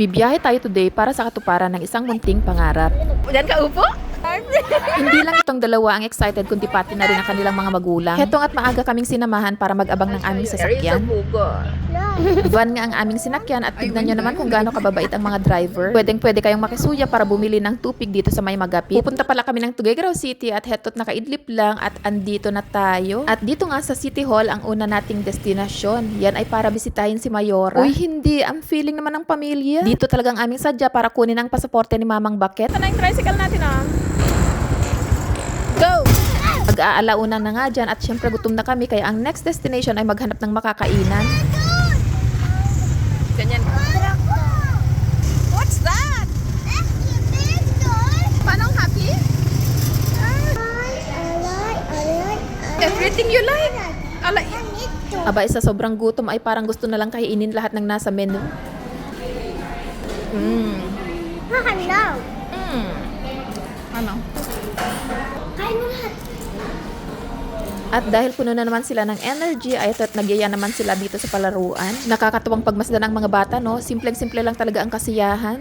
Bibiyahe tayo today para sa katuparan ng isang munting pangarap. Diyan ka upo? Hindi lang itong dalawa ang excited kundi pati na rin ang kanilang mga magulang. Hetong at maaga kaming sinamahan para mag-abang ng aming sasakyan. Van nga ang aming sinakyan at tignan nyo naman kung gaano kababait ang mga driver. Pwedeng-pwede kayong makisuya para bumili ng tupig dito sa may Magapit. Pupunta pala kami ng Tuguegarao City at heto't nakaidlip lang at andito na tayo. At dito nga sa City Hall ang una nating destinasyon. Yan ay para bisitahin si Mayora. Uy, hindi. Ang feeling naman ng pamilya. Dito talagang aming sadya para kunin ang pasaporte ni Mamang Bakit. Ito na yung tricycle natin ah. Go! Mag-aalauna na nga dyan at syempre gutom na kami kaya ang next destination ay maghanap ng makakainan. Ganyan. What's that? Paano happy? Everything you like. Aba, sa sobrang gutom ay parang gusto na lang kainin lahat ng nasa menu. Ano? At dahil puno na naman sila ng energy, ay ito't nagyaya naman sila dito sa palaruan. Nakakatuwang pagmasdan ng mga bata, no? Simpleng-simple lang talaga ang kasiyahan.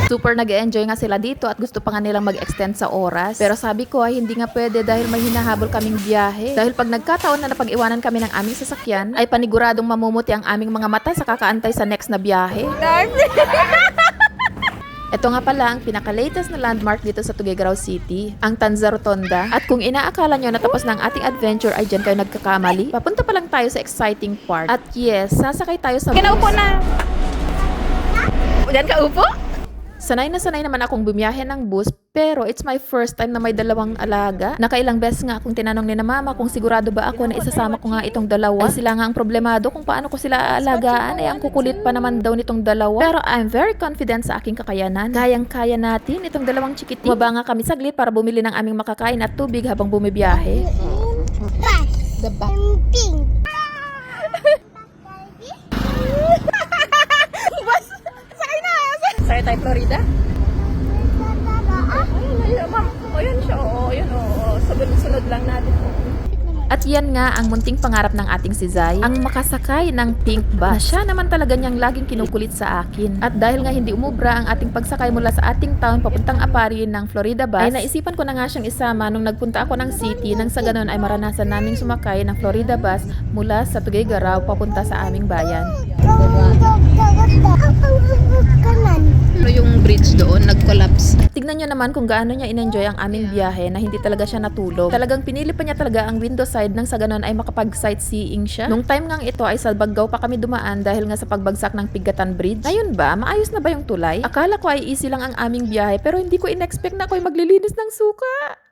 Super nag-enjoy nga sila dito at gusto pa nga nilang mag-extend sa oras. Pero sabi ko ay hindi nga pwede dahil may hinahabol kaming biyahe. Dahil pag nagkataon na napag-iwanan kami ng aming sasakyan, ay paniguradong mamumuti ang aming mga mata sa kakaantay sa next na biyahe. Ito nga pala ang pinaka-latest na landmark dito sa Tuguegarao City, ang Tanza Rotonda. At kung inaakala nyo na tapos na ang ating adventure ay dyan kayo nagkakamali, papunta pa lang tayo sa exciting part. At yes, sasakay tayo sa Kinaupo na. Diyan ka upo? Sanay na sanay naman akong bumiyahe ng bus, pero it's my first time na may dalawang alaga. Nakailang beses nga akong tinanong ni na mama kung sigurado ba ako na isasama ko nga itong dalawa. Ay sila nga ang problemado kung paano ko sila aalagaan. Ay ang kukulit pa naman daw nitong dalawa. Pero I'm very confident sa aking kakayanan. Kayang-kaya natin itong dalawang chikiting. Bumaba nga kami saglit para bumili ng aming makakain at tubig habang bumibiyahe. The back. Pink. Sakay tayo Florida? Ayun, ma'am. Ayun siya. Oo, ayun. Oo. Sunod lang natin. At yan nga ang munting pangarap ng ating si Zai, ang makasakay ng pink bus. Siya naman talaga niyang laging kinukulit sa akin. At dahil nga hindi umubra ang ating pagsakay mula sa ating town papuntang Aparri ng Florida bus, ay naisipan ko na nga siyang isama nung nagpunta ako ng city nang sa ganun ay maranasan naming sumakay ng Florida bus mula sa Tuguegarao papunta sa aming bayan. Ano yung bridge doon? Nag-collapse. Tignan nyo naman kung gaano niya in-enjoy ang aming biyahe na hindi talaga siya natulog. Talagang pinili pa niya talaga ang window side nang sa ganun ay makapag-sightseeing siya. Nung time ngang ito ay sa Baggaw pa kami dumaan dahil nga sa pagbagsak ng Pigatan Bridge. Ayun ba? Maayos na ba yung tulay? Akala ko ay easy lang ang aming biyahe pero hindi ko in-expect na ako'y maglilinis ng suka.